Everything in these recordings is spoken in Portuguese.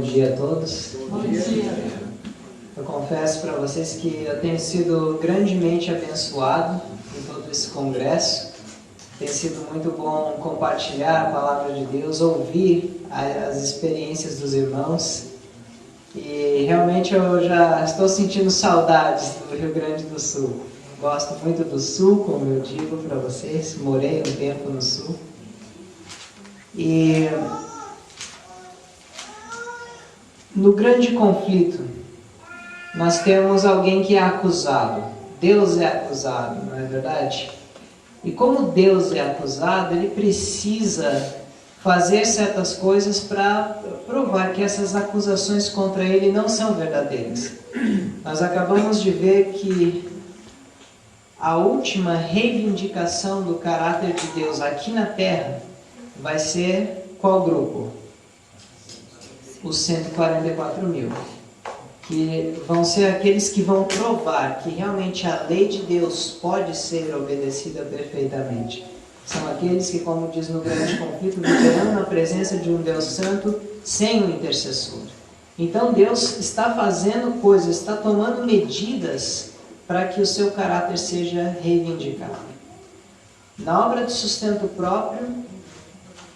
dia a todos. Bom dia. Eu confesso para vocês que eu tenho sido grandemente abençoado em todo esse congresso. Tem sido muito bom compartilhar a palavra de Deus, ouvir as experiências dos irmãos. E realmente eu já estou sentindo saudades do Rio Grande do Sul. Gosto muito do Sul, como eu digo para vocês. Morei um tempo no Sul. E no grande conflito, nós temos alguém que é acusado. Deus é acusado, não é verdade? E como Deus é acusado, ele precisa fazer certas coisas para provar que essas acusações contra ele não são verdadeiras. Nós acabamos de ver que a última reivindicação do caráter de Deus aqui na Terra vai ser qual grupo? Os 144 mil. Que vão ser aqueles que vão provar que realmente a lei de Deus pode ser obedecida perfeitamente. São aqueles que, como diz no grande conflito, viverão na presença de um Deus santo sem um intercessor. Então Deus está fazendo coisas, está tomando medidas para que o seu caráter seja reivindicado. Na obra de sustento próprio,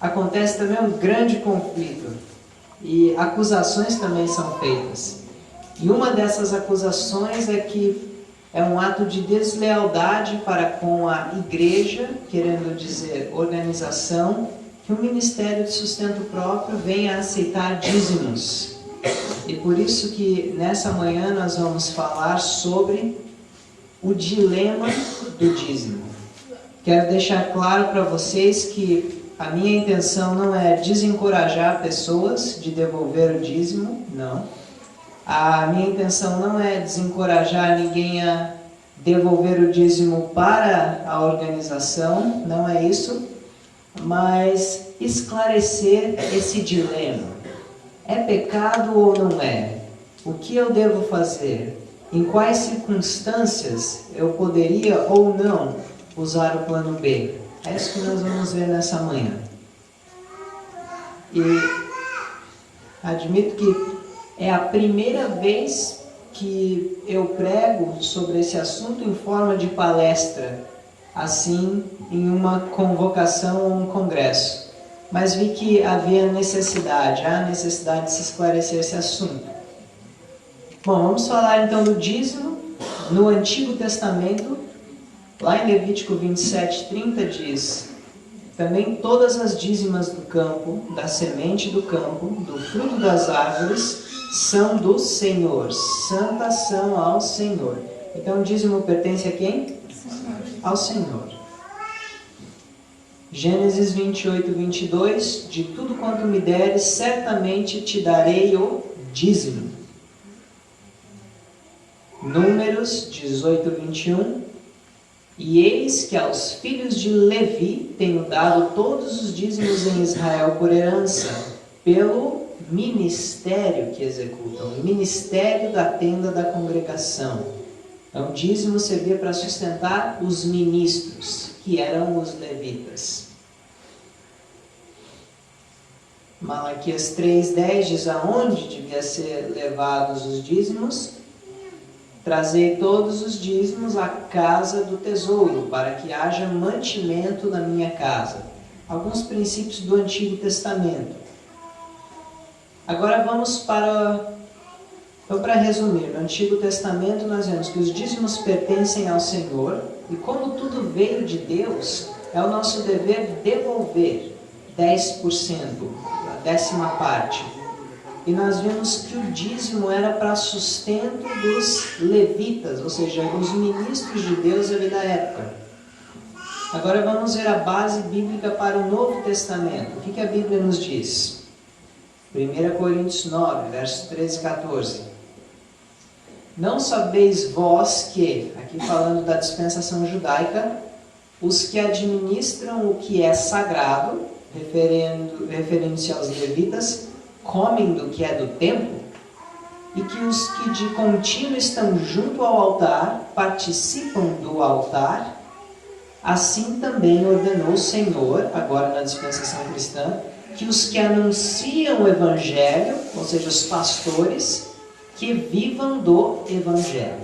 acontece também um grande conflito. E acusações também são feitas. E uma dessas acusações é que é um ato de deslealdade para com a igreja, querendo dizer organização, que o Ministério de Sustento Próprio venha a aceitar dízimos. E por isso que nessa manhã nós vamos falar sobre o dilema do dízimo. Quero deixar claro para vocês que a minha intenção não é desencorajar pessoas de devolver o dízimo, não. A minha intenção não é desencorajar ninguém a devolver o dízimo para a organização, não é isso, mas esclarecer esse dilema. É pecado ou não é? O que eu devo fazer? Em quais circunstâncias eu poderia ou não usar o plano B? É isso que nós vamos ver nessa manhã. E admito que é a primeira vez que eu prego sobre esse assunto em forma de palestra, assim, em uma convocação ou um congresso. Mas vi que havia necessidade, há necessidade de se esclarecer esse assunto. Bom, vamos falar então do dízimo. No Antigo Testamento, lá em Levítico 27:30 diz: também todas as dízimas do campo, da semente do campo, do fruto das árvores, são do Senhor, santas são ao Senhor. Então o dízimo pertence a quem? Ao Senhor. Gênesis 28:22, de tudo quanto me deres, certamente te darei o dízimo. Números 18:21, e eis que aos filhos de Levi tenho dado todos os dízimos em Israel por herança, pelo ministério que executam, o ministério da tenda da congregação. Então, o dízimo servia para sustentar os ministros, que eram os levitas. Malaquias 3:10 diz aonde devia ser levados os dízimos. Trazei todos os dízimos à casa do tesouro, para que haja mantimento na minha casa. Alguns princípios do Antigo Testamento. Agora vamos para resumir. No Antigo Testamento nós vemos que os dízimos pertencem ao Senhor, e como tudo veio de Deus, é o nosso dever devolver 10%, a 10ª parte. E nós vimos que o dízimo era para sustento dos levitas, ou seja, os ministros de Deus ali da época. Agora vamos ver a base bíblica para o Novo Testamento. O que a Bíblia nos diz? 1 Coríntios 9, versos 13 e 14. Não sabeis vós que, aqui falando da dispensação judaica, os que administram o que é sagrado, referindo-se aos levitas, comem do que é do templo, e que os que de contínuo estão junto ao altar participam do altar, assim também ordenou o Senhor, agora na dispensação cristã, que os que anunciam o Evangelho, ou seja, os pastores, que vivam do Evangelho.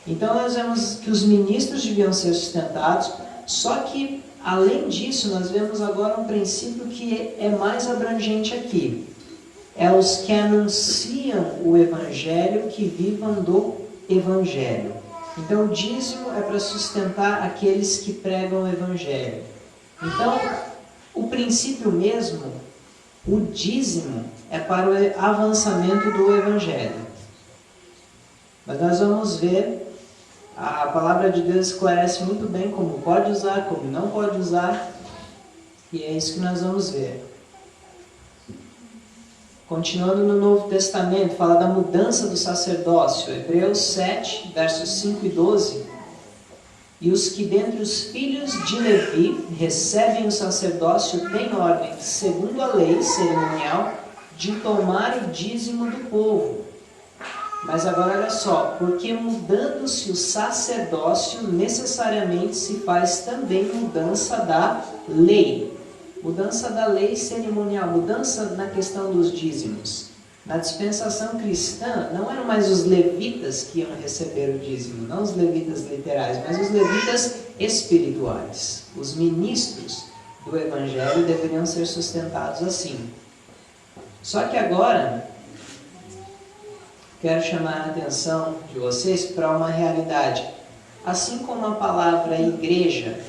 Então nós vemos que os ministros deviam ser sustentados, só que, além disso, nós vemos agora um princípio que é mais abrangente aqui. É os que anunciam o Evangelho, que vivam do Evangelho. Então o dízimo é para sustentar aqueles que pregam o Evangelho. Então, o princípio mesmo, o dízimo, é para o avançamento do Evangelho. Mas nós vamos ver, a palavra de Deus esclarece muito bem como pode usar, como não pode usar, e é isso que nós vamos ver. Continuando no Novo Testamento, fala da mudança do sacerdócio. Hebreus 7, versos 5 e 12. E os que dentre os filhos de Levi recebem o sacerdócio têm ordem, segundo a lei cerimonial, de tomar o dízimo do povo. Mas agora olha só, porque mudando-se o sacerdócio, necessariamente se faz também mudança da lei. Mudança da lei cerimonial, mudança na questão dos dízimos. Na dispensação cristã, não eram mais os levitas que iam receber o dízimo, não os levitas literais, mas os levitas espirituais. Os ministros do Evangelho deveriam ser sustentados assim. Só que agora, quero chamar a atenção de vocês para uma realidade. Assim como a palavra igreja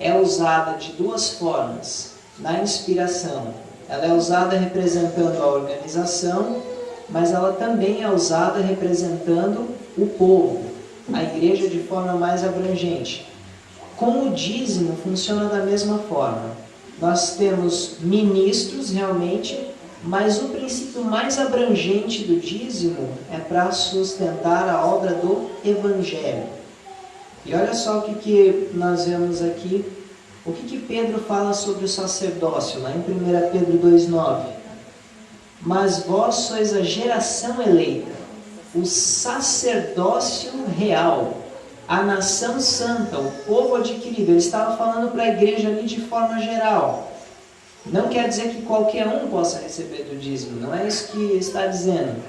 é usada de duas formas na inspiração, ela é usada representando a organização, mas ela também é usada representando o povo, a igreja de forma mais abrangente. Com o dízimo funciona da mesma forma. Nós temos ministros realmente, mas o princípio mais abrangente do dízimo é para sustentar a obra do Evangelho. E olha só o que nós vemos aqui. O que Pedro fala sobre o sacerdócio, lá em 1 Pedro 2,9? Mas vós sois a geração eleita, o sacerdócio real, a nação santa, o povo adquirido. Ele estava falando para a igreja ali de forma geral. Não quer dizer que qualquer um possa receber do dízimo, não é isso que está dizendo.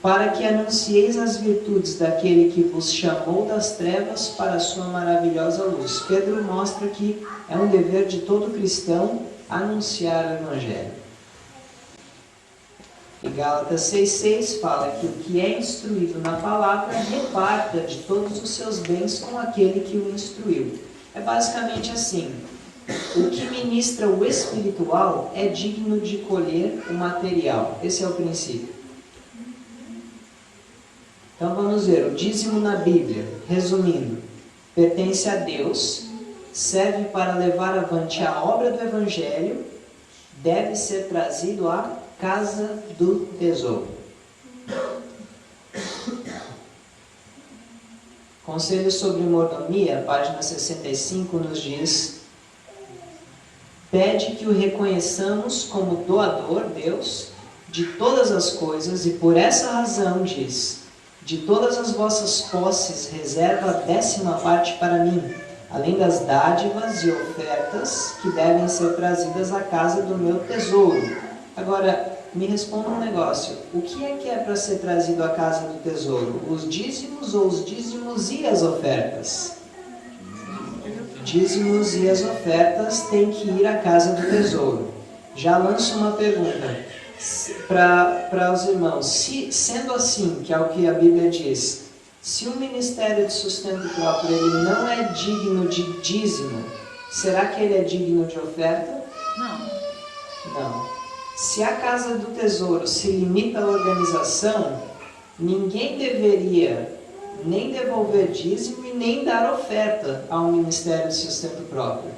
Para que anuncieis as virtudes daquele que vos chamou das trevas para a sua maravilhosa luz. Pedro mostra que é um dever de todo cristão anunciar o Evangelho. E Gálatas 6,6 fala que o que é instruído na palavra reparta de todos os seus bens com aquele que o instruiu. É basicamente assim. O que ministra o espiritual é digno de colher o material. Esse é o princípio. Então vamos ver, o dízimo na Bíblia, resumindo, pertence a Deus, serve para levar avante a obra do Evangelho, deve ser trazido à casa do tesouro. Conselho sobre mordomia, página 65, nos diz: pede que o reconheçamos como doador, Deus, de todas as coisas, e por essa razão diz: de todas as vossas posses reserva a 10ª parte para mim, além das dádivas e ofertas que devem ser trazidas à casa do meu tesouro. Agora, me responda um negócio. O que é para ser trazido à casa do tesouro? Os dízimos ou os dízimos e as ofertas? Dízimos e as ofertas têm que ir à casa do tesouro. Já lanço uma pergunta para os irmãos. Sendo assim, que é o que a Bíblia diz, se o ministério de sustento próprio ele não é digno de dízimo, será que ele é digno de oferta? Não. Se a casa do tesouro se limita à organização, ninguém deveria nem devolver dízimo e nem dar oferta ao ministério de sustento próprio.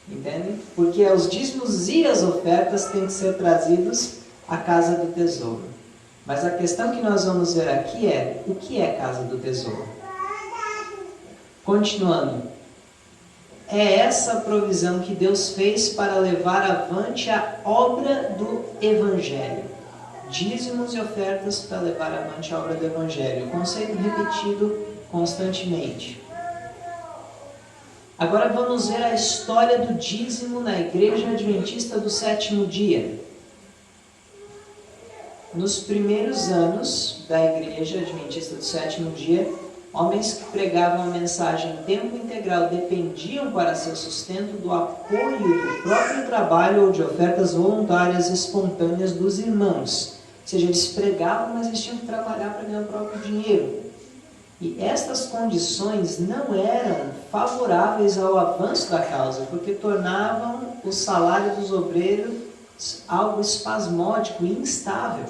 Entende? Porque os dízimos e as ofertas têm que ser trazidos à casa do tesouro. Mas a questão que nós vamos ver aqui é: o que é casa do tesouro? Continuando. É essa a provisão que Deus fez para levar avante a obra do Evangelho. Dízimos e ofertas para levar avante a obra do Evangelho. Conceito repetido constantemente. Agora vamos ver a história do dízimo na Igreja Adventista do Sétimo Dia. Nos primeiros anos da Igreja Adventista do Sétimo Dia, homens que pregavam a mensagem em tempo integral dependiam para seu sustento do apoio do próprio trabalho ou de ofertas voluntárias espontâneas dos irmãos. Ou seja, eles pregavam, mas eles tinham que trabalhar para ganhar o próprio dinheiro. E estas condições não eram favoráveis ao avanço da causa, porque tornavam o salário dos obreiros algo espasmódico e instável.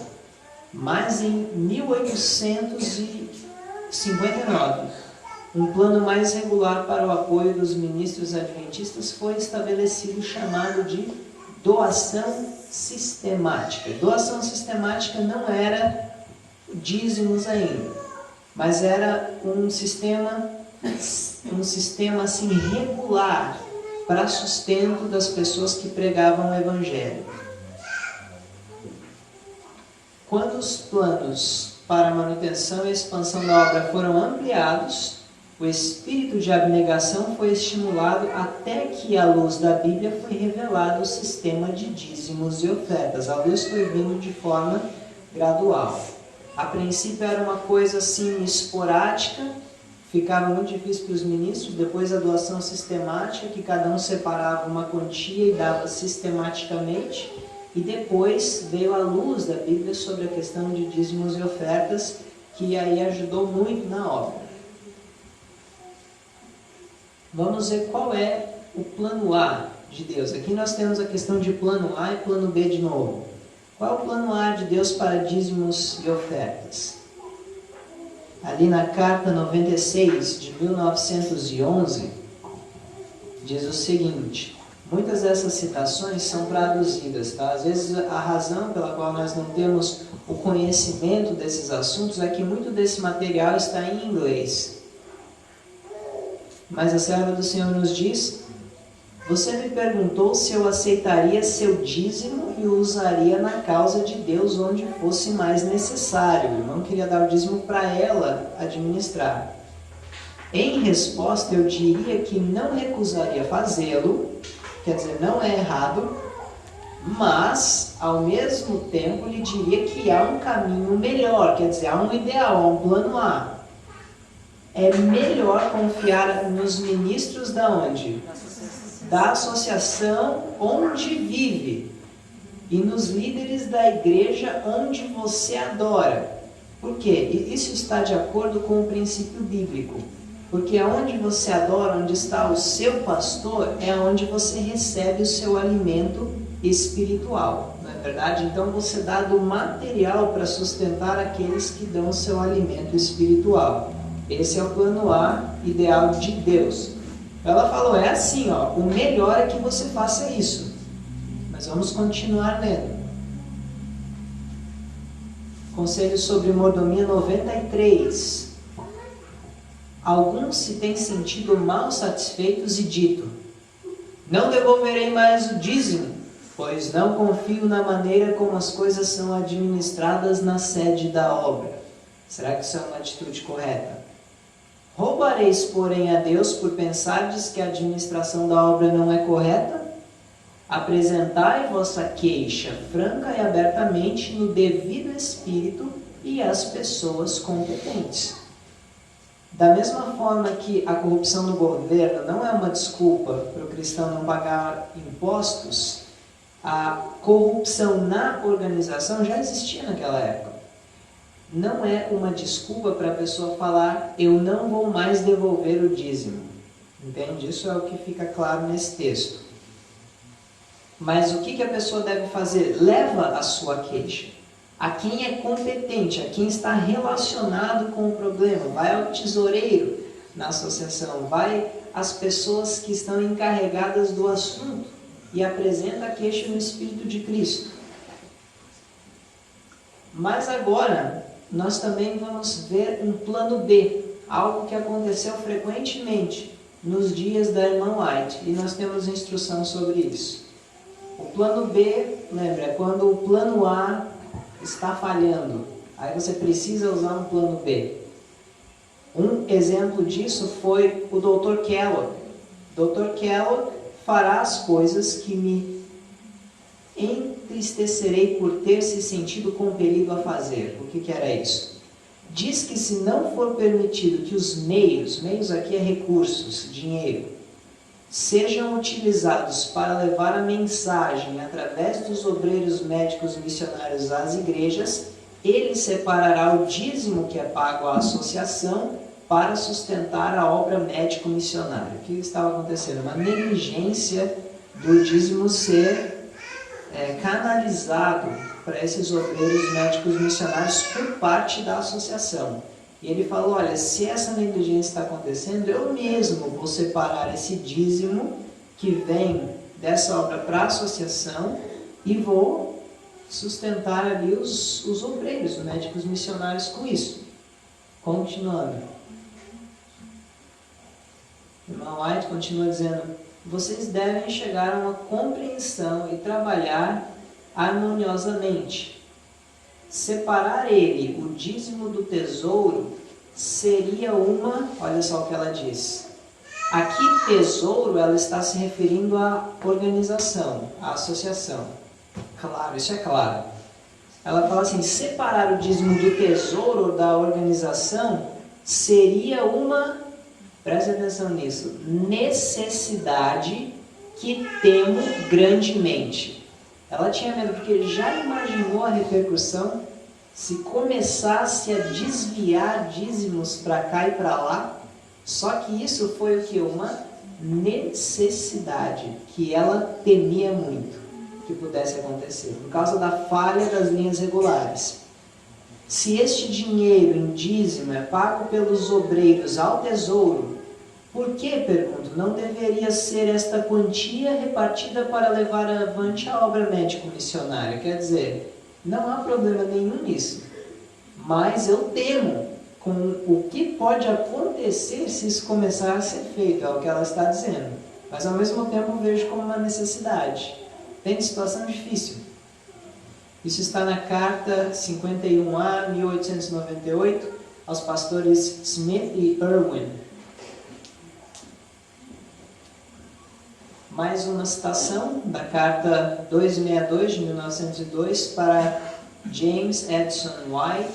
Mas em 1859, um plano mais regular para o apoio dos ministros adventistas foi estabelecido, chamado de doação sistemática. Doação sistemática não era dízimos ainda, mas era um sistema assim regular para sustento das pessoas que pregavam o Evangelho. Quando os planos para a manutenção e expansão da obra foram ampliados, o espírito de abnegação foi estimulado até que, à luz da Bíblia, foi revelado o sistema de dízimos e ofertas. A luz foi vindo de forma gradual. A princípio era uma coisa assim esporádica, ficava muito difícil para os ministros. Depois a doação sistemática, que cada um separava uma quantia e dava sistematicamente. E depois veio a luz da Bíblia sobre a questão de dízimos e ofertas, que aí ajudou muito na obra. Vamos ver qual é o plano A de Deus. Aqui nós temos a questão de plano A e plano B de novo. Qual é o plano A de Deus para dízimos e ofertas? Ali na carta 96 de 1911, diz o seguinte. Muitas dessas citações são traduzidas, tá? Às vezes a razão pela qual nós não temos o conhecimento desses assuntos é que muito desse material está em inglês. Mas a serva do Senhor nos diz: você me perguntou se eu aceitaria seu dízimo e o usaria na causa de Deus onde fosse mais necessário. O irmão queria dar o dízimo para ela administrar. Em resposta, eu diria que não recusaria fazê-lo, quer dizer, não é errado, mas, ao mesmo tempo, lhe diria que há um caminho melhor, quer dizer, há um ideal, há um plano A. É melhor confiar nos ministros da onde? Da associação onde vive e nos líderes da igreja onde você adora. Por quê? Isso está de acordo com o princípio bíblico. Porque onde você adora, onde está o seu pastor, é onde você recebe o seu alimento espiritual. Não é verdade? Então você dá do material para sustentar aqueles que dão o seu alimento espiritual. Esse é o plano A ideal de Deus. Ela falou, é assim, ó, o melhor é que você faça isso. Mas vamos continuar lendo. Conselho sobre mordomia 93. Alguns se têm sentido mal satisfeitos e dito: não devolverei mais o dízimo, pois não confio na maneira como as coisas são administradas na sede da obra. Será que isso é uma atitude correta? Roubareis, porém, a Deus por pensardes que a administração da obra não é correta? Apresentai vossa queixa franca e abertamente no devido espírito e às pessoas competentes. Da mesma forma que a corrupção no governo não é uma desculpa para o cristão não pagar impostos, a corrupção na organização já existia naquela época. Não é uma desculpa para a pessoa falar, eu não vou mais devolver o dízimo. Entende? Isso é o que fica claro nesse texto. Mas o que a pessoa deve fazer? Leva a sua queixa a quem é competente, a quem está relacionado com o problema. Vai ao tesoureiro na associação, vai às pessoas que estão encarregadas do assunto e apresenta a queixa no Espírito de Cristo. Mas agora, nós também vamos ver um plano B, algo que aconteceu frequentemente nos dias da irmã White, e nós temos instrução sobre isso. O plano B, lembra, é quando o plano A está falhando. Aí você precisa usar um plano B. Um exemplo disso foi o Dr. Kellogg. Dr. Kellogg fará as coisas que me entristecerei por ter se sentido compelido a fazer. O que era isso? Diz que se não for permitido que os meios aqui é recursos, dinheiro, sejam utilizados para levar a mensagem através dos obreiros médicos missionários às igrejas, ele separará o dízimo que é pago à associação para sustentar a obra médico-missionária. O que estava acontecendo? Uma negligência do dízimo ser canalizado para esses obreiros médicos missionários por parte da associação. E ele falou, olha, se essa negligência está acontecendo, eu mesmo vou separar esse dízimo que vem dessa obra para a associação e vou sustentar ali os obreiros médicos missionários com isso. Continuando. O irmão White continua dizendo, vocês devem chegar a uma compreensão e trabalhar harmoniosamente. Separar ele, o dízimo do tesouro, seria uma... Olha só o que ela diz. Aqui, tesouro, ela está se referindo à organização, à associação. Claro, isso é claro. Ela fala assim, separar o dízimo do tesouro da organização seria uma... Preste atenção nisso. Necessidade que temo grandemente. Ela tinha medo, porque já imaginou a repercussão se começasse a desviar dízimos para cá e para lá? Só que isso foi o que? Uma necessidade que ela temia muito que pudesse acontecer, por causa da falha das linhas regulares. Se este dinheiro em dízimo é pago pelos obreiros ao tesouro, por que, pergunto, não deveria ser esta quantia repartida para levar avante a obra médico-missionária? Quer dizer, não há problema nenhum nisso, mas eu temo com o que pode acontecer se isso começar a ser feito, é o que ela está dizendo. Mas ao mesmo tempo vejo como uma necessidade. Tem situação difícil. Isso está na carta 51A, 1898, aos pastores Smith e Irwin. Mais uma citação da carta 262 de 1902 para James Edson White.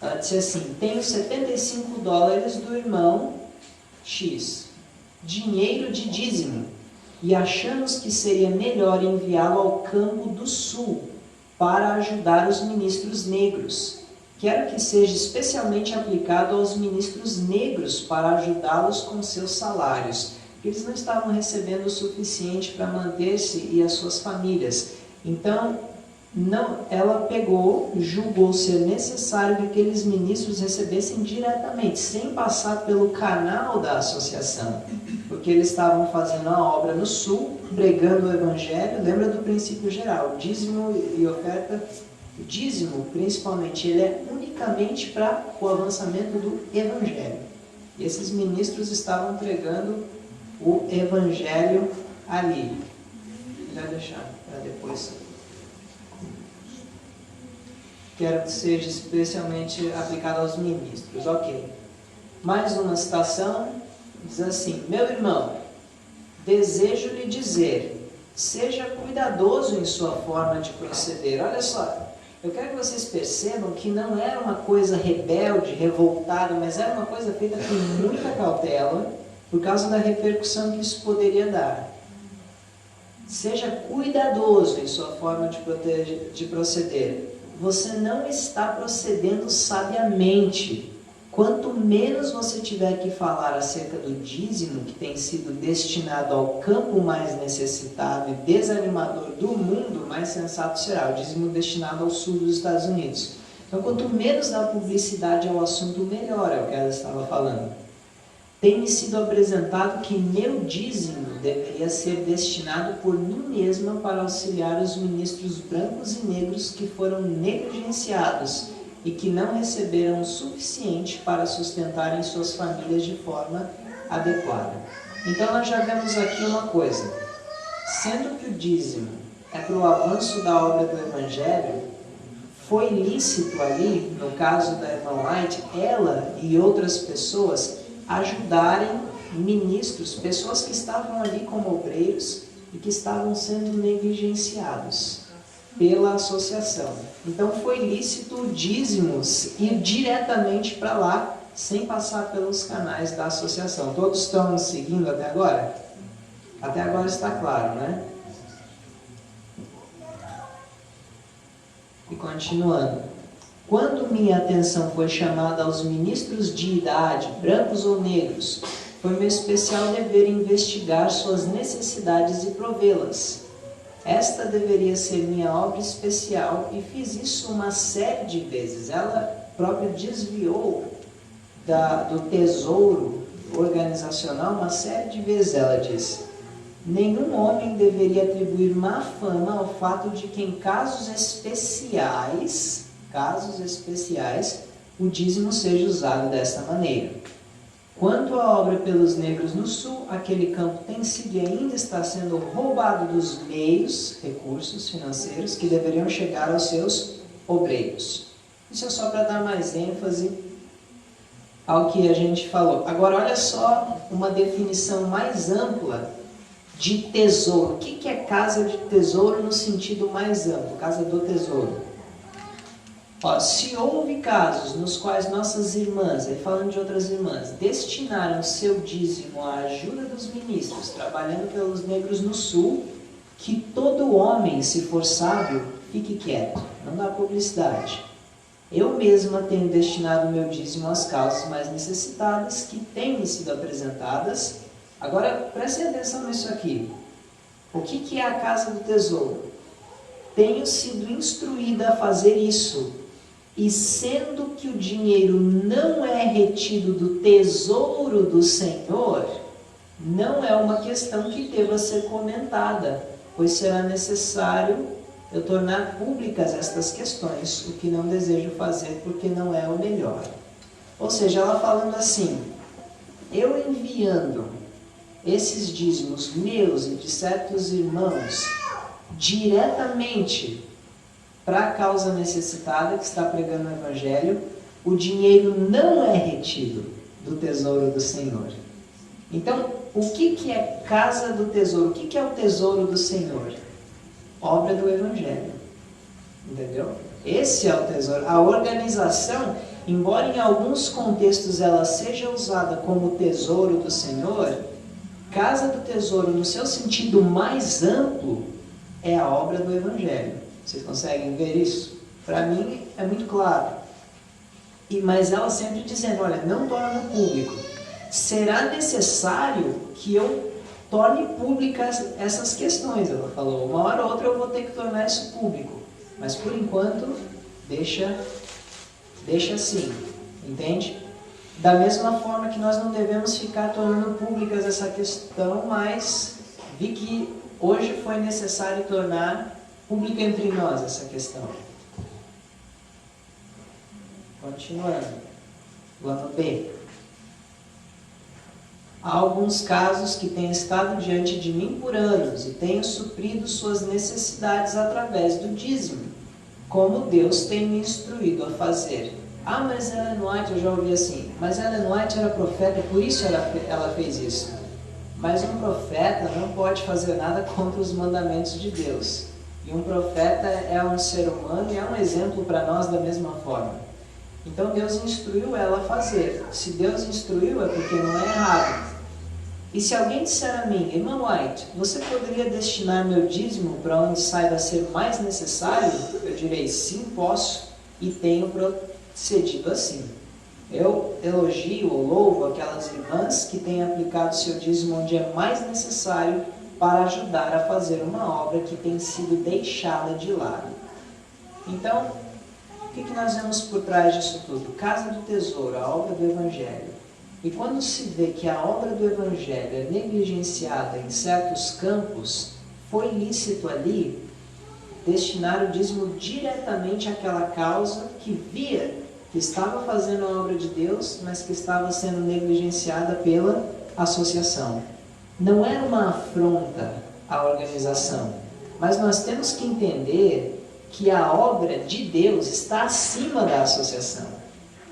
Ela disse assim, tenho $75 do irmão X, dinheiro de dízimo, e achamos que seria melhor enviá-lo ao campo do sul para ajudar os ministros negros. Quero que seja especialmente aplicado aos ministros negros para ajudá-los com seus salários, porque eles não estavam recebendo o suficiente para manter-se e as suas famílias. Então, ela julgou ser necessário que aqueles ministros recebessem diretamente, sem passar pelo canal da associação, porque eles estavam fazendo a obra no sul, pregando o evangelho. Lembra do princípio geral, dízimo e oferta. O dízimo, principalmente, ele é unicamente para o avançamento do evangelho. E esses ministros estavam pregando o evangelho ali. Vai deixar para depois. Quero que seja especialmente aplicado aos ministros. Ok. Mais uma citação. Diz assim, meu irmão, desejo lhe dizer, seja cuidadoso em sua forma de proceder. Olha só, eu quero que vocês percebam que não era uma coisa rebelde, revoltada, mas era uma coisa feita com muita cautela, por causa da repercussão que isso poderia dar. Seja cuidadoso em sua forma de proceder. Você não está procedendo sabiamente. Quanto menos você tiver que falar acerca do dízimo que tem sido destinado ao campo mais necessitado e desanimador do mundo, mais sensato será. O dízimo destinado ao sul dos Estados Unidos. Então, quanto menos dar publicidade ao assunto, melhor, é o que ela estava falando. Tem-me sido apresentado que meu dízimo deveria ser destinado por mim mesma para auxiliar os ministros brancos e negros que foram negligenciados e que não receberam o suficiente para sustentarem suas famílias de forma adequada. Então nós já vemos aqui uma coisa. Sendo que o dízimo é para o avanço da obra do Evangelho, foi lícito ali, no caso da irmã White, ela e outras pessoas ajudarem ministros, pessoas que estavam ali como obreiros e que estavam sendo negligenciados pela associação. Então foi lícito dízimos ir diretamente para lá, sem passar pelos canais da associação. Todos estão nos seguindo até agora? Até agora está claro, né? E continuando. Quando minha atenção foi chamada aos ministros de idade, brancos ou negros, foi meu especial dever investigar suas necessidades e provê-las. Esta deveria ser minha obra especial e fiz isso uma série de vezes. Ela própria desviou do tesouro organizacional uma série de vezes, ela disse. Nenhum homem deveria atribuir má fama ao fato de que em casos especiais, o dízimo seja usado desta maneira. Quanto à obra pelos negros no sul, aquele campo tem sido e ainda está sendo roubado dos meios, recursos financeiros que deveriam chegar aos seus obreiros. Isso é só para dar mais ênfase ao que a gente falou. Agora, olha só uma definição mais ampla de tesouro. O que é casa de tesouro no sentido mais amplo? Casa do tesouro. Ó, se houve casos nos quais nossas irmãs, aí falando de outras irmãs, destinaram seu dízimo à ajuda dos ministros, trabalhando pelos negros no sul, que todo homem, se for sábio, fique quieto, não dá publicidade. Eu mesma tenho destinado meu dízimo às causas mais necessitadas que têm me sido apresentadas. Agora, prestem atenção nisso aqui. O que é a casa do tesouro? Tenho sido instruída a fazer isso. E sendo que o dinheiro não é retido do tesouro do Senhor, não é uma questão que deva ser comentada, pois será necessário eu tornar públicas estas questões, o que não desejo fazer porque não é o melhor. Ou seja, ela falando assim, eu enviando esses dízimos meus e de certos irmãos diretamente para a causa necessitada que está pregando o Evangelho, o dinheiro não é retido do tesouro do Senhor. Então, o que é casa do tesouro? O que é o tesouro do Senhor? Obra do Evangelho. Entendeu? Esse é o tesouro. A organização, embora em alguns contextos ela seja usada como tesouro do Senhor, casa do tesouro, no seu sentido mais amplo, é a obra do Evangelho. Vocês conseguem ver isso? Para mim é muito claro. Mas ela sempre dizendo, olha, não torna público. Será necessário que eu torne públicas essas questões, ela falou. Uma hora ou outra eu vou ter que tornar isso público. Mas por enquanto, deixa assim. Entende? Da mesma forma que nós não devemos ficar tornando públicas essa questão, mas vi que hoje foi necessário tornar pública entre nós essa questão. Continuando. Plano B. Há alguns casos que têm estado diante de mim por anos e tenho suprido suas necessidades através do dízimo, como Deus tem me instruído a fazer. Ah, mas Ellen White, eu já ouvi assim, mas Ellen White era profeta, por isso ela fez isso. Mas um profeta não pode fazer nada contra os mandamentos de Deus. E um profeta é um ser humano e é um exemplo para nós da mesma forma. Então Deus instruiu ela a fazer. Se Deus instruiu é porque não é errado. E se alguém disser a mim, irmã White, você poderia destinar meu dízimo para onde saiba ser mais necessário? Eu direi, sim, posso e tenho procedido assim. Eu elogio ou louvo aquelas irmãs que têm aplicado seu dízimo onde é mais necessário para ajudar a fazer uma obra que tem sido deixada de lado. Então, o que nós vemos por trás disso tudo? Casa do tesouro, a obra do Evangelho. E quando se vê que a obra do Evangelho é negligenciada em certos campos, foi lícito ali destinar o dízimo diretamente àquela causa que via que estava fazendo a obra de Deus, mas que estava sendo negligenciada pela associação. Não era uma afronta à organização, mas nós temos que entender que a obra de Deus está acima da associação.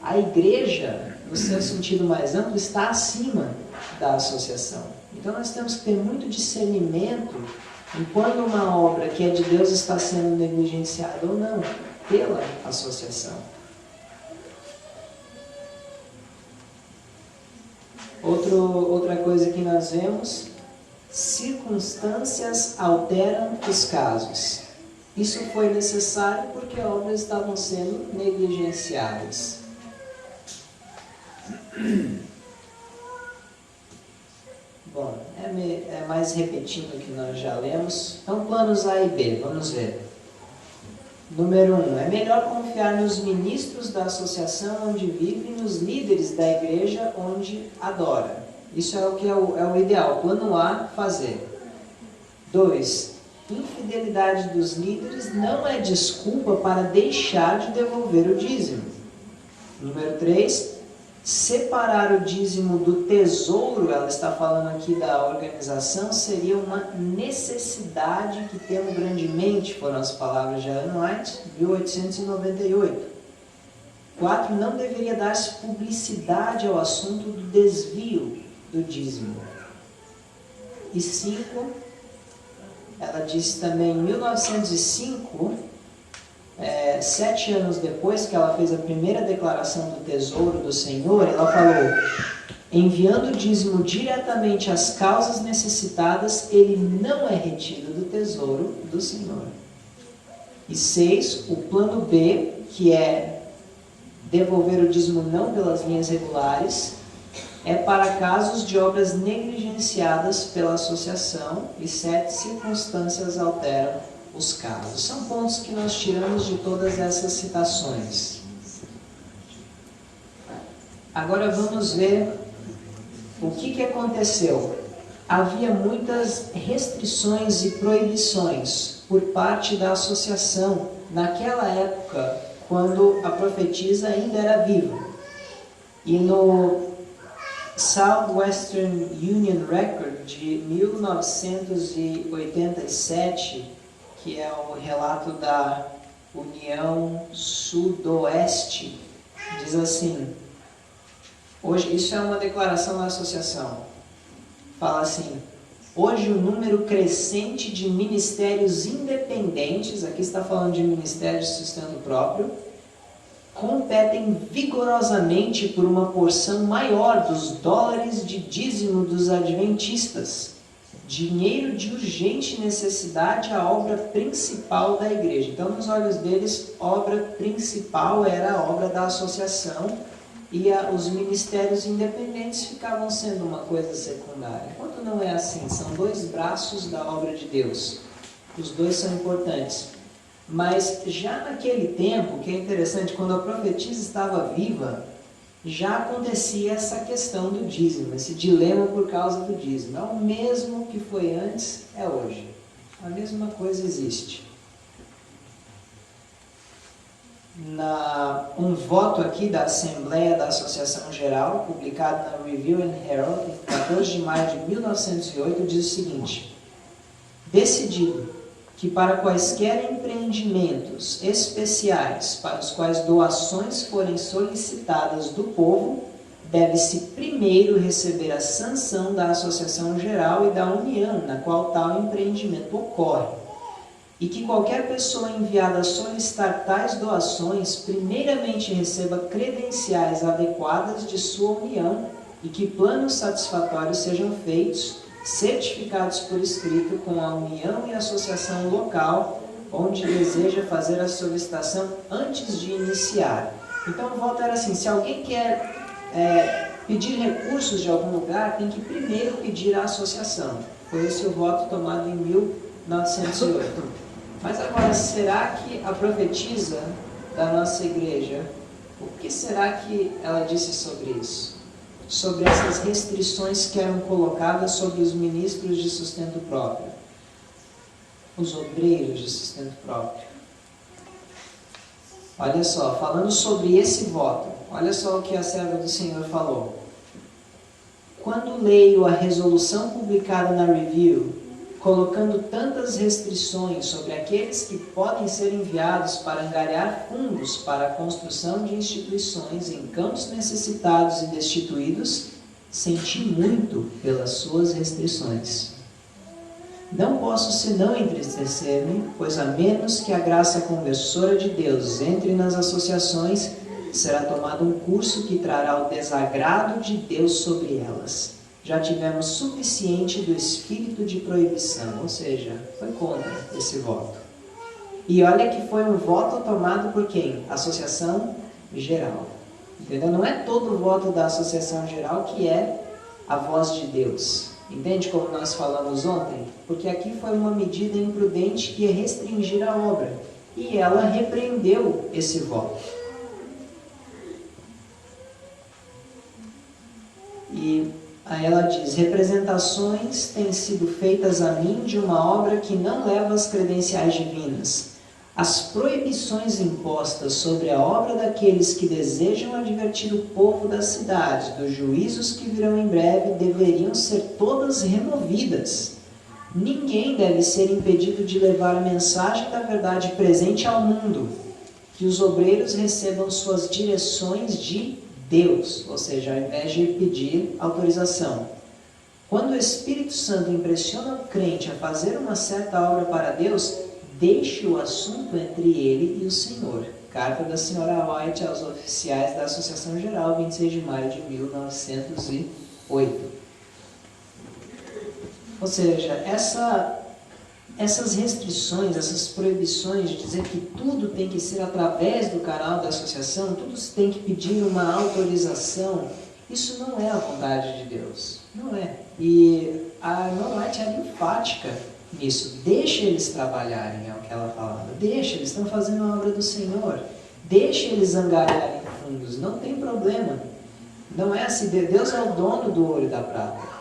A igreja, no seu sentido mais amplo, está acima da associação. Então nós temos que ter muito discernimento em quando uma obra que é de Deus está sendo negligenciada ou não pela associação. Outra coisa que nós vemos, circunstâncias alteram os casos. Isso foi necessário porque obras estavam sendo negligenciadas. Bom, é mais repetindo o que nós já lemos. Então, planos A e B, vamos ver. Número 1. É melhor confiar nos ministros da associação onde vive e nos líderes da igreja onde adora. Isso é o que é o ideal. Plano A, fazer. 2. Infidelidade dos líderes não é desculpa para deixar de devolver o dízimo. Número 3. Separar o dízimo do tesouro, ela está falando aqui da organização, seria uma necessidade que temos grandemente, foram as palavras de Ellen White, 1898. 4. Não deveria dar-se publicidade ao assunto do desvio do dízimo. E 5. Ela disse também em 1905, 7 anos depois que ela fez a primeira declaração do tesouro do Senhor, ela falou: enviando o dízimo diretamente às causas necessitadas, ele não é retido do tesouro do Senhor. E 6, o plano B, que é devolver o dízimo não pelas linhas regulares, é para casos de obras negligenciadas pela associação. E 7, circunstâncias alteram os casos. São pontos que nós tiramos de todas essas citações. Agora vamos ver o que aconteceu. Havia muitas restrições e proibições por parte da associação naquela época, quando a profetisa ainda era viva. E no Southwestern Union Record de 1987, que é o relato da União Sudoeste, diz assim, hoje, isso é uma declaração da associação, fala assim: hoje o número crescente de ministérios independentes, aqui está falando de ministérios de sustento próprio, competem vigorosamente por uma porção maior dos dólares de dízimo dos adventistas, dinheiro de urgente necessidade, a obra principal da igreja. Então, nos olhos deles, obra principal era a obra da associação, e os ministérios independentes ficavam sendo uma coisa secundária. Enquanto não é assim, são dois braços da obra de Deus. Os dois são importantes. Mas já naquele tempo, que é interessante, quando a profetisa estava viva, já acontecia essa questão do dízimo, esse dilema por causa do dízimo. É o mesmo que foi antes, é hoje. A mesma coisa existe. Um voto aqui da Assembleia da Associação Geral, publicado na Review and Herald, em 14 de maio de 1908, diz o seguinte: decidido que para quaisquer empreendimentos especiais para os quais doações forem solicitadas do povo, deve-se primeiro receber a sanção da Associação Geral e da União na qual tal empreendimento ocorre, e que qualquer pessoa enviada a solicitar tais doações primeiramente receba credenciais adequadas de sua união e que planos satisfatórios sejam feitos, certificados por escrito com a união e associação local onde deseja fazer a solicitação antes de iniciar. Então o voto era assim: se alguém quer pedir recursos de algum lugar, tem que primeiro pedir à associação. Foi esse o voto tomado em 1908. Mas agora, será que a profetisa da nossa igreja, o que será que ela disse sobre isso? Sobre essas restrições que eram colocadas sobre os ministros de sustento próprio, os obreiros de sustento próprio. Olha só, falando sobre esse voto, olha só o que a serva do Senhor falou. Quando leio a resolução publicada na Review, colocando tantas restrições sobre aqueles que podem ser enviados para angariar fundos para a construção de instituições em campos necessitados e destituídos, senti muito pelas suas restrições. Não posso senão entristecer-me, pois a menos que a graça conversora de Deus entre nas associações, será tomado um curso que trará o desagrado de Deus sobre elas. Já tivemos suficiente do espírito de proibição, ou seja, foi contra esse voto. E olha que foi um voto tomado por quem? Associação Geral. Entendeu? Não é todo o voto da Associação Geral que é a voz de Deus. Entende como nós falamos ontem? Porque aqui foi uma medida imprudente que ia restringir a obra. E ela repreendeu esse voto. E aí ela diz: representações têm sido feitas a mim de uma obra que não leva as credenciais divinas. As proibições impostas sobre a obra daqueles que desejam advertir o povo da cidade dos juízos que virão em breve deveriam ser todas removidas. Ninguém deve ser impedido de levar a mensagem da verdade presente ao mundo. Que os obreiros recebam suas direções de Deus, ou seja, ao invés de pedir autorização. Quando o Espírito Santo impressiona o crente a fazer uma certa obra para Deus, deixe o assunto entre ele e o Senhor. Carta da Sra. White aos oficiais da Associação Geral, 26 de maio de 1908. Ou seja, essas restrições, essas proibições de dizer que tudo tem que ser através do canal da associação, tudo se tem que pedir uma autorização, isso não é a vontade de Deus. Não é. E a irmã White é enfática nisso. Deixa eles trabalharem, é o que ela falava. Deixa, eles estão fazendo a obra do Senhor. Deixa eles angariarem fundos, não tem problema. Não é assim, Deus é o dono do ouro e da prata.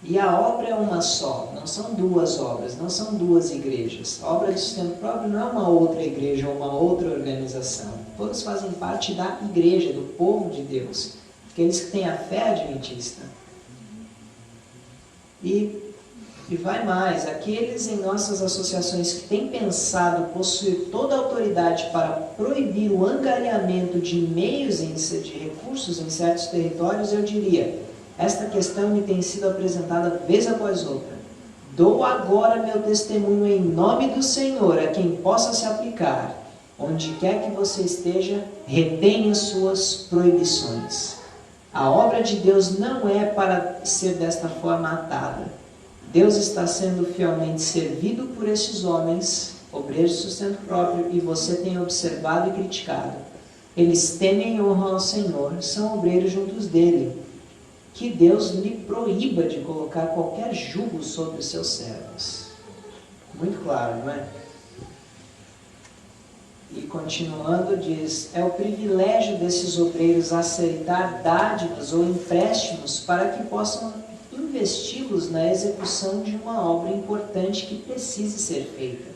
E a obra é uma só, não são duas obras, não são duas igrejas. A obra de sustento próprio não é uma outra igreja ou uma outra organização. Todos fazem parte da igreja, do povo de Deus. Aqueles que têm a fé adventista. E vai mais, aqueles em nossas associações que têm pensado possuir toda a autoridade para proibir o angariamento de meios de recursos em certos territórios, eu diria: esta questão me tem sido apresentada vez após outra. Dou agora meu testemunho em nome do Senhor a quem possa se aplicar. Onde quer que você esteja, retenha suas proibições. A obra de Deus não é para ser desta forma atada. Deus está sendo fielmente servido por esses homens, obreiros de sustento próprio, e você tem observado e criticado. Eles temem e honram ao Senhor, são obreiros juntos dele. Que Deus lhe proíba de colocar qualquer jugo sobre os seus servos. Muito claro, não é? E continuando diz: é o privilégio desses obreiros aceitar dádivas ou empréstimos para que possam investi-los na execução de uma obra importante que precise ser feita.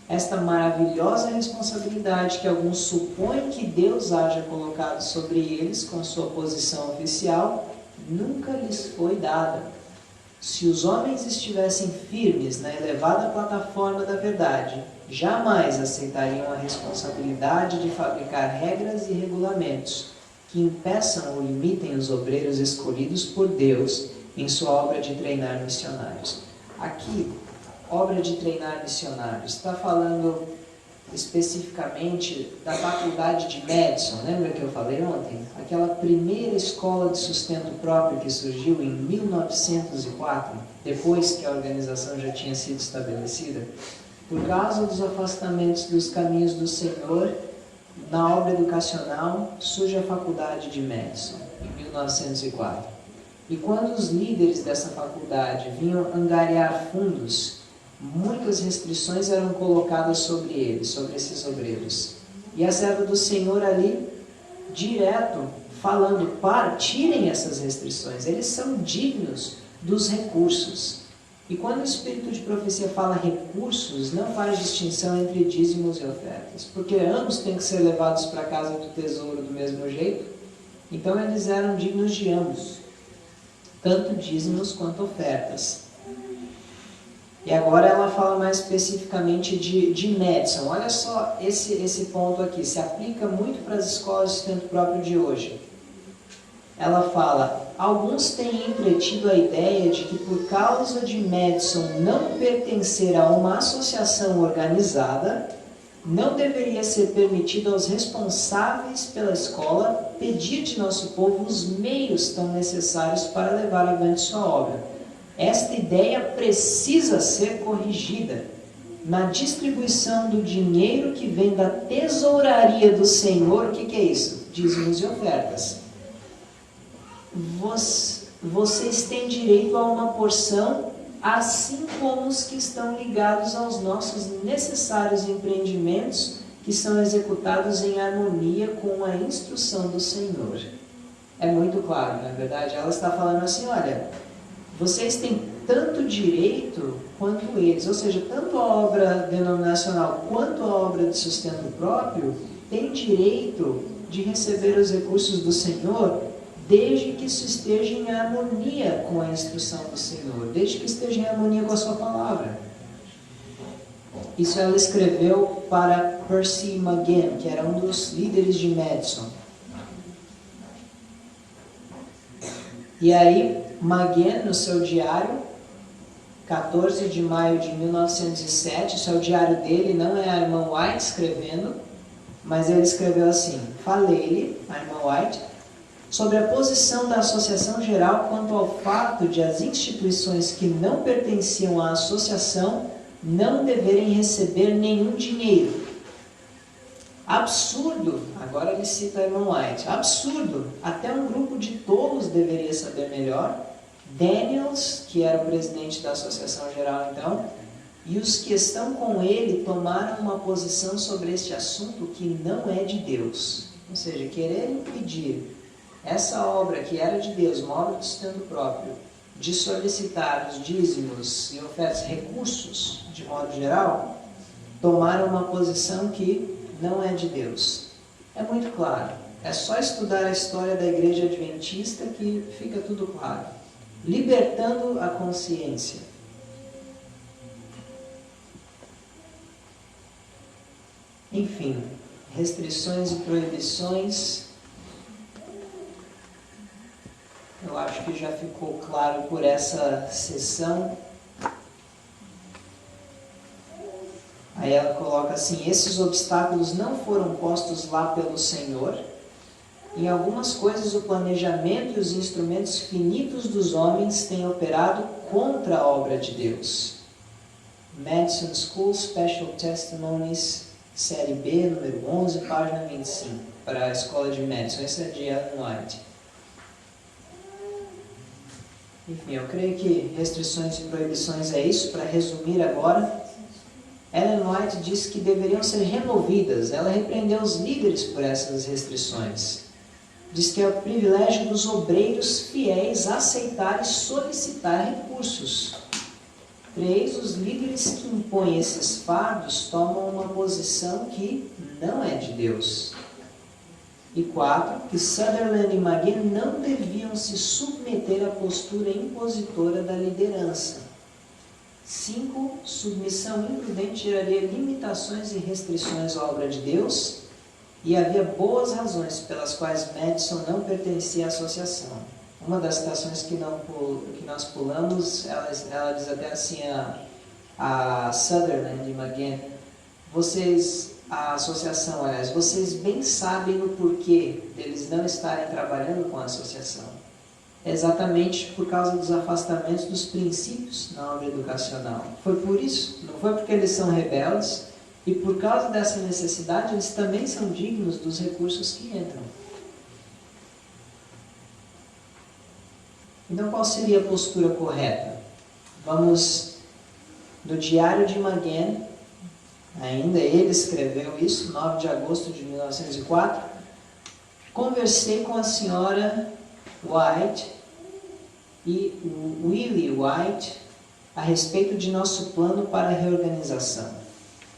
Esta maravilhosa responsabilidade que alguns supõem que Deus haja colocado sobre eles com sua posição oficial, nunca lhes foi dada. Se os homens estivessem firmes na elevada plataforma da verdade, jamais aceitariam a responsabilidade de fabricar regras e regulamentos que impeçam ou limitem os obreiros escolhidos por Deus em sua obra de treinar missionários. Aqui, obra de treinar missionários, está falando especificamente da faculdade de Madison. Lembra que eu falei ontem? Aquela primeira escola de sustento próprio que surgiu em 1904, depois que a organização já tinha sido estabelecida. Por causa dos afastamentos dos caminhos do Senhor, na obra educacional, surge a faculdade de Madison, em 1904. E quando os líderes dessa faculdade vinham angariar fundos, muitas restrições eram colocadas sobre eles, sobre esses obreiros. E a serva do Senhor ali, direto, falando: tirem essas restrições, eles são dignos dos recursos. E quando o Espírito de profecia fala recursos, não faz distinção entre dízimos e ofertas, porque ambos têm que ser levados para a casa do tesouro do mesmo jeito. Então eles eram dignos de ambos, tanto dízimos quanto ofertas. E agora ela fala mais especificamente de Madison. Olha só esse ponto aqui, se aplica muito para as escolas de sustento próprio de hoje. Ela fala, alguns têm entretido a ideia de que por causa de Madison não pertencer a uma associação organizada, não deveria ser permitido aos responsáveis pela escola pedir de nosso povo os meios tão necessários para levar avante sua obra. Esta ideia precisa ser corrigida. Na distribuição do dinheiro que vem da tesouraria do Senhor, o que é isso? Dízimos e ofertas. Vocês têm direito a uma porção, assim como os que estão ligados aos nossos necessários empreendimentos, que são executados em harmonia com a instrução do Senhor. É muito claro, na verdade. Ela está falando assim, olha, vocês têm tanto direito quanto eles, ou seja, tanto a obra denominacional quanto a obra de sustento próprio têm direito de receber os recursos do Senhor, desde que isso esteja em harmonia com a instrução do Senhor, desde que esteja em harmonia com a sua palavra. Isso ela escreveu para Percy McGinn, que era um dos líderes de Madison. E aí, McGinn, no seu diário, 14 de maio de 1907, isso é o diário dele, não é a irmã White escrevendo, mas ele escreveu assim, falei-lhe, a irmã White, sobre a posição da Associação Geral quanto ao fato de as instituições que não pertenciam à associação não deverem receber nenhum dinheiro. Absurdo, agora ele cita a irmã White, absurdo, até um grupo de tolos deveria saber melhor. Daniels, que era o presidente da Associação Geral então, e os que estão com ele tomaram uma posição sobre este assunto que não é de Deus. Ou seja, querer impedir essa obra que era de Deus, uma obra de sustento próprio, de solicitar os dízimos e ofertas, recursos, de modo geral, tomaram uma posição que não é de Deus. É muito claro. É só estudar a história da Igreja Adventista que fica tudo claro. Libertando a consciência. Enfim, restrições e proibições. Eu acho que já ficou claro por essa sessão. Aí ela coloca assim, esses obstáculos não foram postos lá pelo Senhor. Em algumas coisas o planejamento e os instrumentos finitos dos homens têm operado contra a obra de Deus. Madison School Special Testimonies, série B, número 11, página 25, para a escola de Madison. Esse é de Ellen White. Enfim, eu creio que restrições e proibições é isso. Para resumir agora, Ellen White disse que deveriam ser removidas. Ela repreendeu os líderes por essas restrições. Diz que é o privilégio dos obreiros fiéis aceitar e solicitar recursos. 3. Os líderes que impõem esses fardos tomam uma posição que não é de Deus. E 4. Que Sutherland e McGinn não deviam se submeter à postura impositora da liderança. 5. Submissão imprudente geraria limitações e restrições à obra de Deus. E havia boas razões pelas quais Madison não pertencia à associação. Uma das citações que nós pulamos, ela diz até assim a Sutherland e McGinn, a associação, aliás, vocês bem sabem o porquê deles não estarem trabalhando com a associação. É exatamente por causa dos afastamentos dos princípios na obra educacional. Foi por isso, não foi porque eles são rebeldes, e por causa dessa necessidade, eles também são dignos dos recursos que entram. Então, qual seria a postura correta? Vamos no diário de McGinn, ainda ele escreveu isso, 9 de agosto de 1904. Conversei com a senhora White e Willie White a respeito de nosso plano para a reorganização.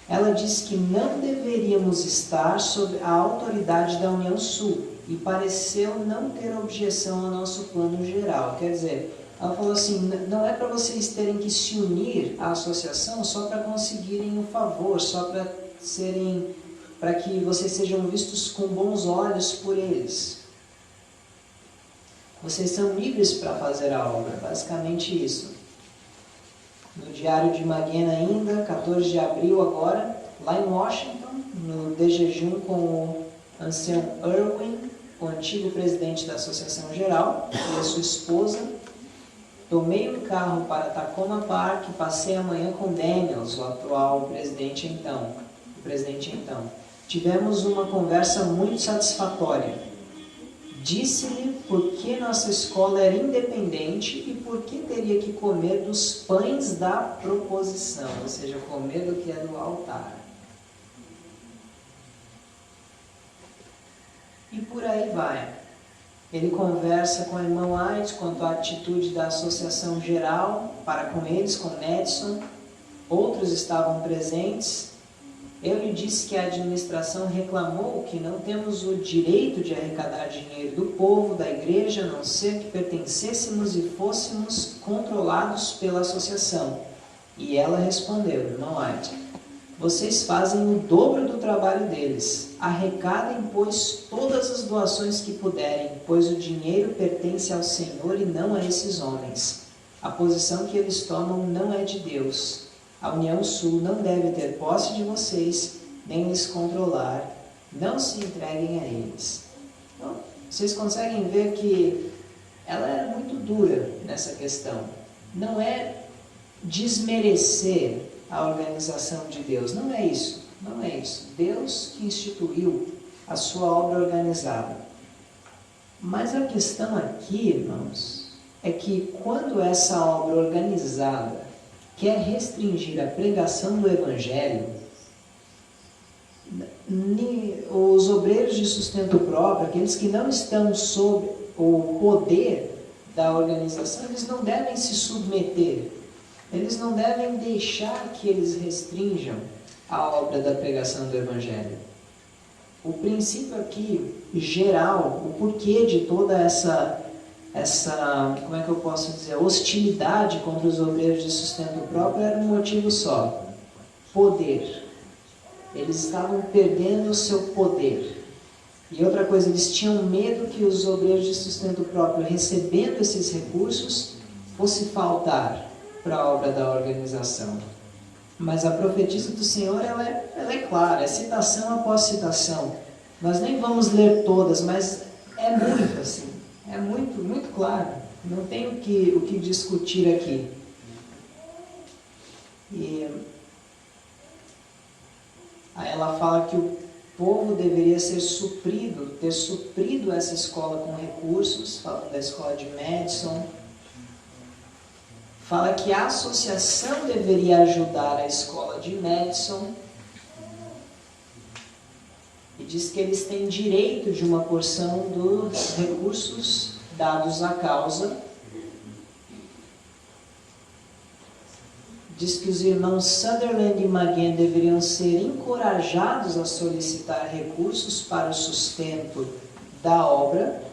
Ela disse que não deveríamos estar sob a autoridade da União Sul e pareceu não ter objeção ao nosso plano geral. Quer dizer, Ela falou assim, não é para vocês terem que se unir à associação só para conseguirem um favor, só para que vocês sejam vistos com bons olhos por eles. Vocês são livres para fazer a obra, basicamente isso. No Diário de Maguen ainda, 14 de abril agora, lá em Washington, no de jejum com o ancião Irwin, o antigo presidente da Associação Geral, e a sua esposa. Tomei um carro para Tacoma Park e passei a manhã com Daniels, o atual presidente então. Tivemos uma conversa muito satisfatória. Disse-lhe por que nossa escola era independente e por que teria que comer dos pães da proposição, ou seja, comer do que é do altar. E por aí vai. Ele conversa com a irmã White quanto à atitude da Associação Geral para com eles, com Madison. Outros estavam presentes. Eu lhe disse que a administração reclamou que não temos o direito de arrecadar dinheiro do povo, da igreja, a não ser que pertencêssemos e fôssemos controlados pela associação. E ela respondeu, irmã White, vocês fazem o dobro do trabalho deles. Arrecadem, pois, todas as doações que puderem, pois o dinheiro pertence ao Senhor e não a esses homens. A posição que eles tomam não é de Deus. A União Sul não deve ter posse de vocês, nem lhes controlar. Não se entreguem a eles. Então, vocês conseguem ver que ela era muito dura nessa questão. Não é desmerecer a organização de Deus. Não é isso. Não é isso. Deus que instituiu a sua obra organizada. Mas a questão aqui, irmãos, é que quando essa obra organizada quer restringir a pregação do Evangelho, os obreiros de sustento próprio, aqueles que não estão sob o poder da organização, eles não devem se submeter. Eles não devem deixar que eles restringam a obra da pregação do Evangelho. O princípio aqui, geral, o porquê de toda essa, como é que eu posso dizer, hostilidade contra os obreiros de sustento próprio era um motivo só: poder. Eles estavam perdendo o seu poder. E outra coisa, eles tinham medo que os obreiros de sustento próprio, recebendo esses recursos, fosse faltar para a obra da organização. Mas a profetisa do Senhor, ela é clara, é citação após citação. Nós nem vamos ler todas, mas é muito assim, é muito claro. Não tem o que discutir aqui. E aí ela fala que o povo deveria ter suprido essa escola com recursos, falando da escola de Madison. Fala que a associação deveria ajudar a escola de Madison. E diz que eles têm direito de uma porção dos recursos dados à causa. Diz que os irmãos Sutherland e Maguen deveriam ser encorajados a solicitar recursos para o sustento da obra.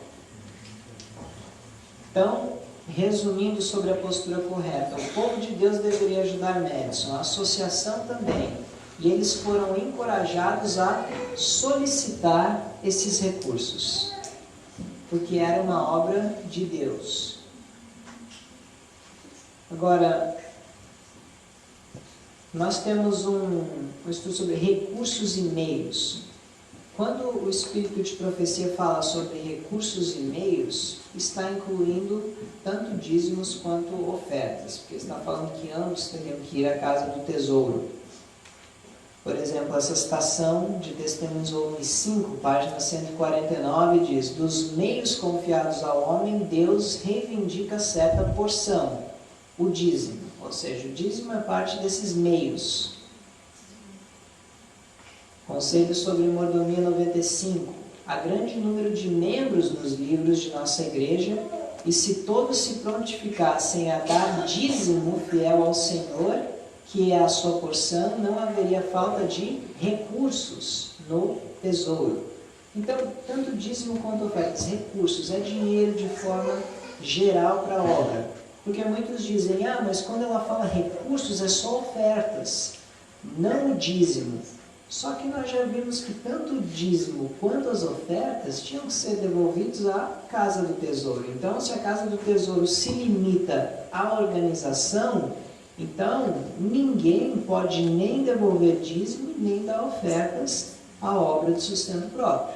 Então, resumindo sobre a postura correta, o povo de Deus deveria ajudar Madison, a associação também, e eles foram encorajados a solicitar esses recursos, porque era uma obra de Deus. Agora, nós temos um estudo sobre recursos e meios. Quando o Espírito de Profecia fala sobre recursos e meios, está incluindo tanto dízimos quanto ofertas, porque está falando que ambos teriam que ir à casa do tesouro. Por exemplo, essa citação de Testemunhos, volume 5, página 149, diz: dos meios confiados ao homem, Deus reivindica certa porção, o dízimo. Ou seja, o dízimo é parte desses meios. Conselho sobre Mordomia 95. Há grande número de membros nos livros de nossa igreja, e se todos se prontificassem a dar dízimo fiel ao Senhor, que é a sua porção, não haveria falta de recursos no tesouro. Então, tanto dízimo quanto ofertas, recursos, é dinheiro de forma geral para a obra. Porque muitos dizem, mas quando ela fala recursos é só ofertas, não o dízimo. Só que nós já vimos que tanto o dízimo quanto as ofertas tinham que ser devolvidos à Casa do Tesouro. Então, se a Casa do Tesouro se limita à organização, então ninguém pode nem devolver dízimo, nem dar ofertas à obra de sustento próprio.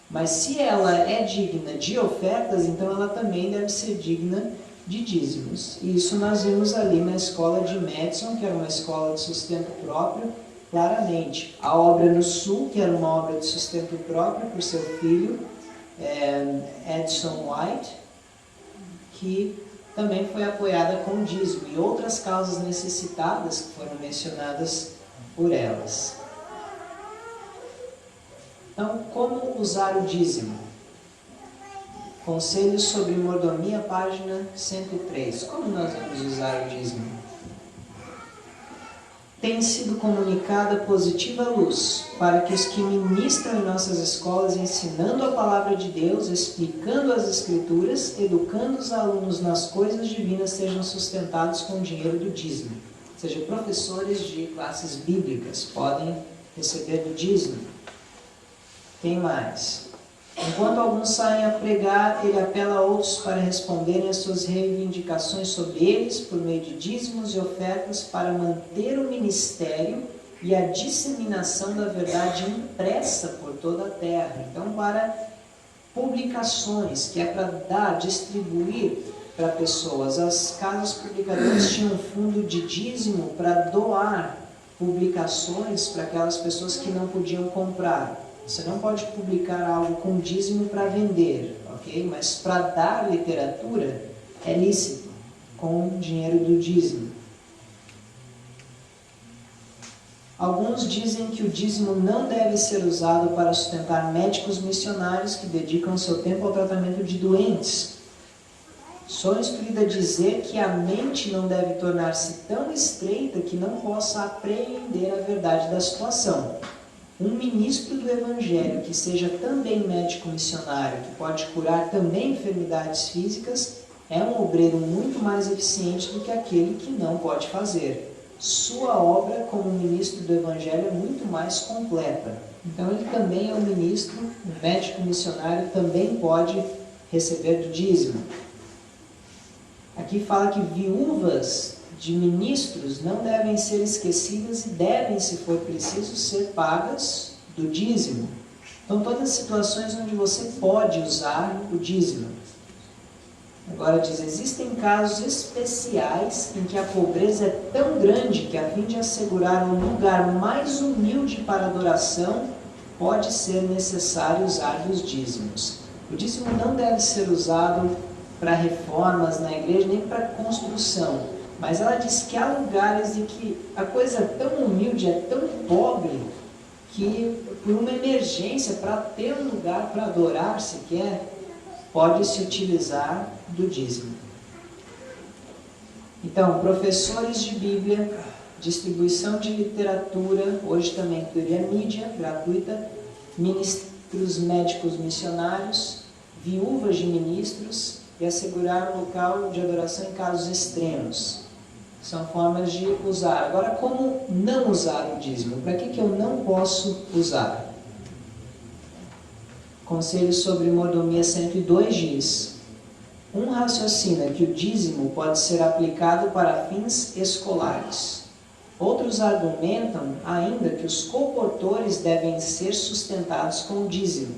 Mas se ela é digna de ofertas, então ela também deve ser digna de dízimos. E isso nós vimos ali na escola de Madison, que era uma escola de sustento próprio, claramente. A obra no Sul, que era uma obra de sustento próprio por seu filho, Edson White, que também foi apoiada com dízimo, e outras causas necessitadas que foram mencionadas por elas. Então, como usar o dízimo? Conselhos sobre mordomia, página 103. Como nós vamos usar o dízimo? Tem sido comunicada positiva luz para que os que ministram em nossas escolas, ensinando a palavra de Deus, explicando as Escrituras, educando os alunos nas coisas divinas, sejam sustentados com o dinheiro do dízimo. Ou seja, professores de classes bíblicas podem receber do dízimo. Quem mais? Enquanto alguns saem a pregar, ele apela a outros para responderem às suas reivindicações sobre eles por meio de dízimos e ofertas para manter o ministério e a disseminação da verdade impressa por toda a terra. Então, para publicações, que é para distribuir para pessoas. As casas publicadoras tinham um fundo de dízimo para doar publicações para aquelas pessoas que não podiam comprar. Você não pode publicar algo com dízimo para vender, ok? Mas para dar literatura é lícito, com o dinheiro do dízimo. Alguns dizem que o dízimo não deve ser usado para sustentar médicos missionários que dedicam seu tempo ao tratamento de doentes. Sou instruída a dizer que a mente não deve tornar-se tão estreita que não possa apreender a verdade da situação. Um ministro do Evangelho que seja também médico missionário, que pode curar também enfermidades físicas, é um obreiro muito mais eficiente do que aquele que não pode fazer. Sua obra como ministro do Evangelho é muito mais completa. Então ele também é um ministro, um médico missionário também pode receber do dízimo. Aqui fala que viúvas de ministros não devem ser esquecidas e devem, se for preciso, ser pagas do dízimo. Então, todas as situações onde você pode usar o dízimo. Agora diz, existem casos especiais em que a pobreza é tão grande que, a fim de assegurar um lugar mais humilde para adoração, pode ser necessário usar dos dízimos. O dízimo não deve ser usado para reformas na igreja, nem para construção. Mas ela diz que há lugares em que a coisa é tão humilde, é tão pobre, que por uma emergência, para ter um lugar para adorar sequer, pode-se utilizar do dízimo. Então, professores de Bíblia, distribuição de literatura, hoje também teoria mídia, gratuita, ministros médicos missionários, viúvas de ministros, e assegurar um local de adoração em casos extremos. São formas de usar. Agora, como não usar o dízimo? Para que eu não posso usar? Conselho sobre mordomia 102 diz: um raciocina que o dízimo pode ser aplicado para fins escolares. Outros argumentam ainda que os colportores devem ser sustentados com o dízimo.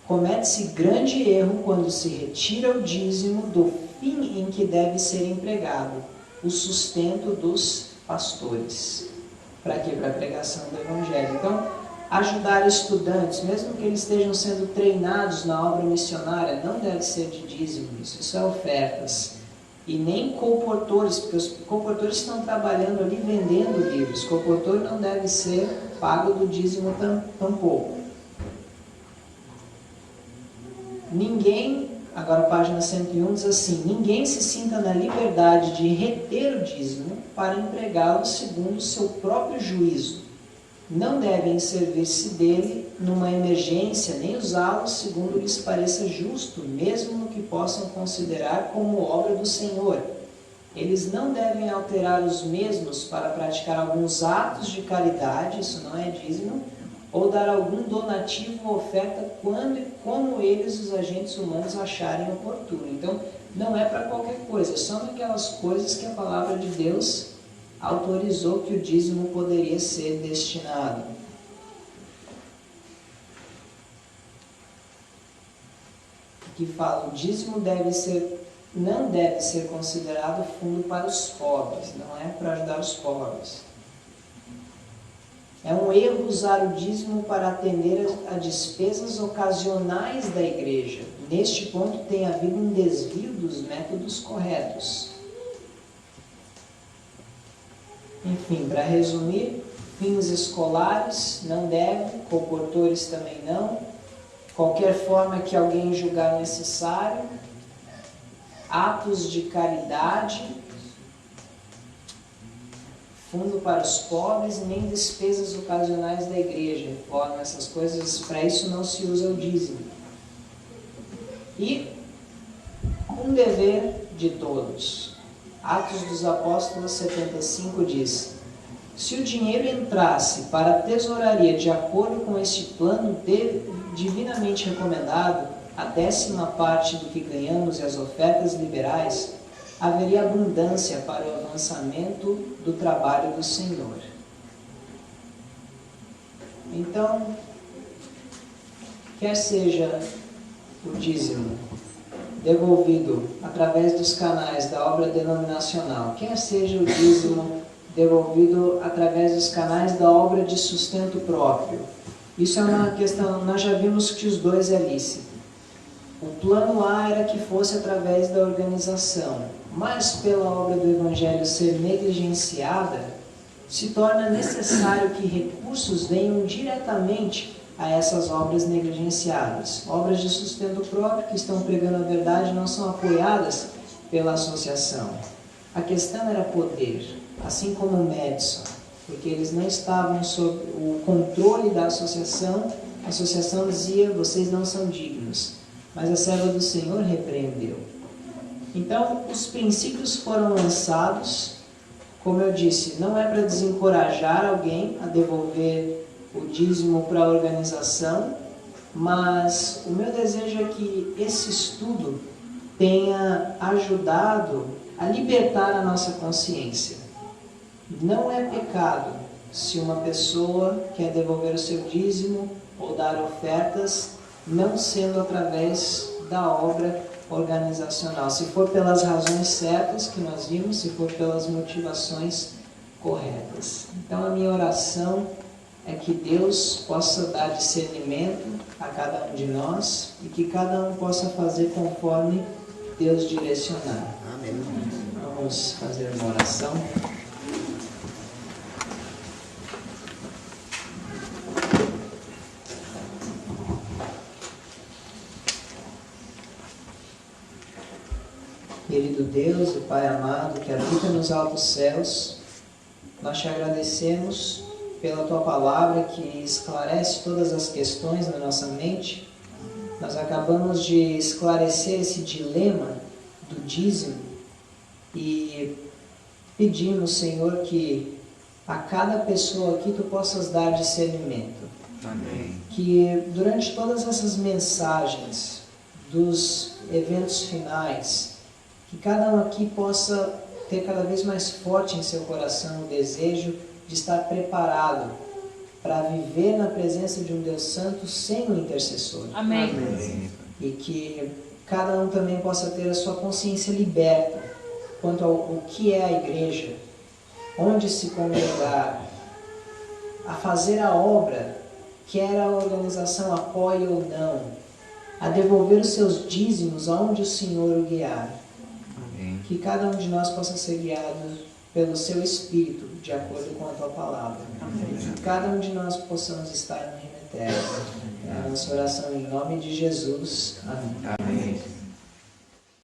Comete-se grande erro quando se retira o dízimo do fim em que deve ser empregado, o sustento dos pastores. Para quê? Para a pregação do Evangelho. Então, ajudar estudantes, mesmo que eles estejam sendo treinados na obra missionária, não deve ser de dízimo, isso é ofertas. E nem colportores, porque os colportores estão trabalhando ali vendendo livros. Colportor não deve ser pago do dízimo tampouco. Ninguém, agora página 101 diz assim: ninguém se sinta na liberdade de reter o dízimo para empregá-lo segundo o seu próprio juízo. Não devem servir-se dele numa emergência, nem usá-lo segundo lhes pareça justo, mesmo no que possam considerar como obra do Senhor. eles não devem alterar os mesmos para praticar alguns atos de caridade, isso não é dízimo, ou dar algum donativo ou oferta quando e como eles, os agentes humanos, acharem oportuno. Então, não é para qualquer coisa, só naquelas coisas que a palavra de Deus autorizou que o dízimo poderia ser destinado. Que fala, o dízimo não deve ser considerado fundo para os pobres, não é para ajudar os pobres. É um erro usar o dízimo para atender a despesas ocasionais da igreja. Neste ponto tem havido um desvio dos métodos corretos. Enfim, para resumir, fins escolares não deve, comportores também não, qualquer forma que alguém julgar necessário, atos de caridade, fundo para os pobres e nem despesas ocasionais da igreja, reforma, essas coisas, para isso não se usa o dízimo. E um dever de todos. Atos dos Apóstolos 75 diz: se o dinheiro entrasse para a tesouraria de acordo com este plano divinamente recomendado, a 10ª parte do que ganhamos e as ofertas liberais, haveria abundância para o avançamento do trabalho do Senhor. Então, quer seja o dízimo devolvido através dos canais da obra denominacional, quer seja o dízimo devolvido através dos canais da obra de sustento próprio, isso é uma questão, nós já vimos que os dois é lícito. O plano A era que fosse através da organização, mas pela obra do Evangelho ser negligenciada, se torna necessário que recursos venham diretamente a essas obras negligenciadas. Obras de sustento próprio que estão pregando a verdade não são apoiadas pela associação. A questão era poder, assim como o Madison, porque eles não estavam sob o controle da associação. A associação dizia, vocês não são dignos. Mas a serva do Senhor repreendeu. Então, os princípios foram lançados, como eu disse, não é para desencorajar alguém a devolver o dízimo para a organização, mas o meu desejo é que esse estudo tenha ajudado a libertar a nossa consciência. Não é pecado se uma pessoa quer devolver o seu dízimo ou dar ofertas, não sendo através da obra organizacional. Se for pelas razões certas que nós vimos, se for pelas motivações corretas. Então a minha oração é que Deus possa dar discernimento a cada um de nós e que cada um possa fazer conforme Deus direcionar. Amém. Vamos fazer uma oração. Querido Deus e Pai amado, que habita nos altos céus, nós te agradecemos pela Tua palavra que esclarece todas as questões na nossa mente. Nós acabamos de esclarecer esse dilema do dízimo e pedimos, Senhor, que a cada pessoa aqui Tu possas dar discernimento. Amém. Que durante todas essas mensagens dos eventos finais, que cada um aqui possa ter cada vez mais forte em seu coração o desejo de estar preparado para viver na presença de um Deus Santo sem o intercessor. Amém. Amém. E que cada um também possa ter a sua consciência liberta quanto ao que é a igreja, onde se congregar, a fazer a obra, quer a organização apoie ou não, a devolver os seus dízimos aonde o Senhor o guiar. Amém. Que cada um de nós possa ser guiado pelo seu Espírito, de acordo com a Tua palavra. Amém. Que cada um de nós possamos estar no reino eterno. É a nossa oração em nome de Jesus. Amém. Amém.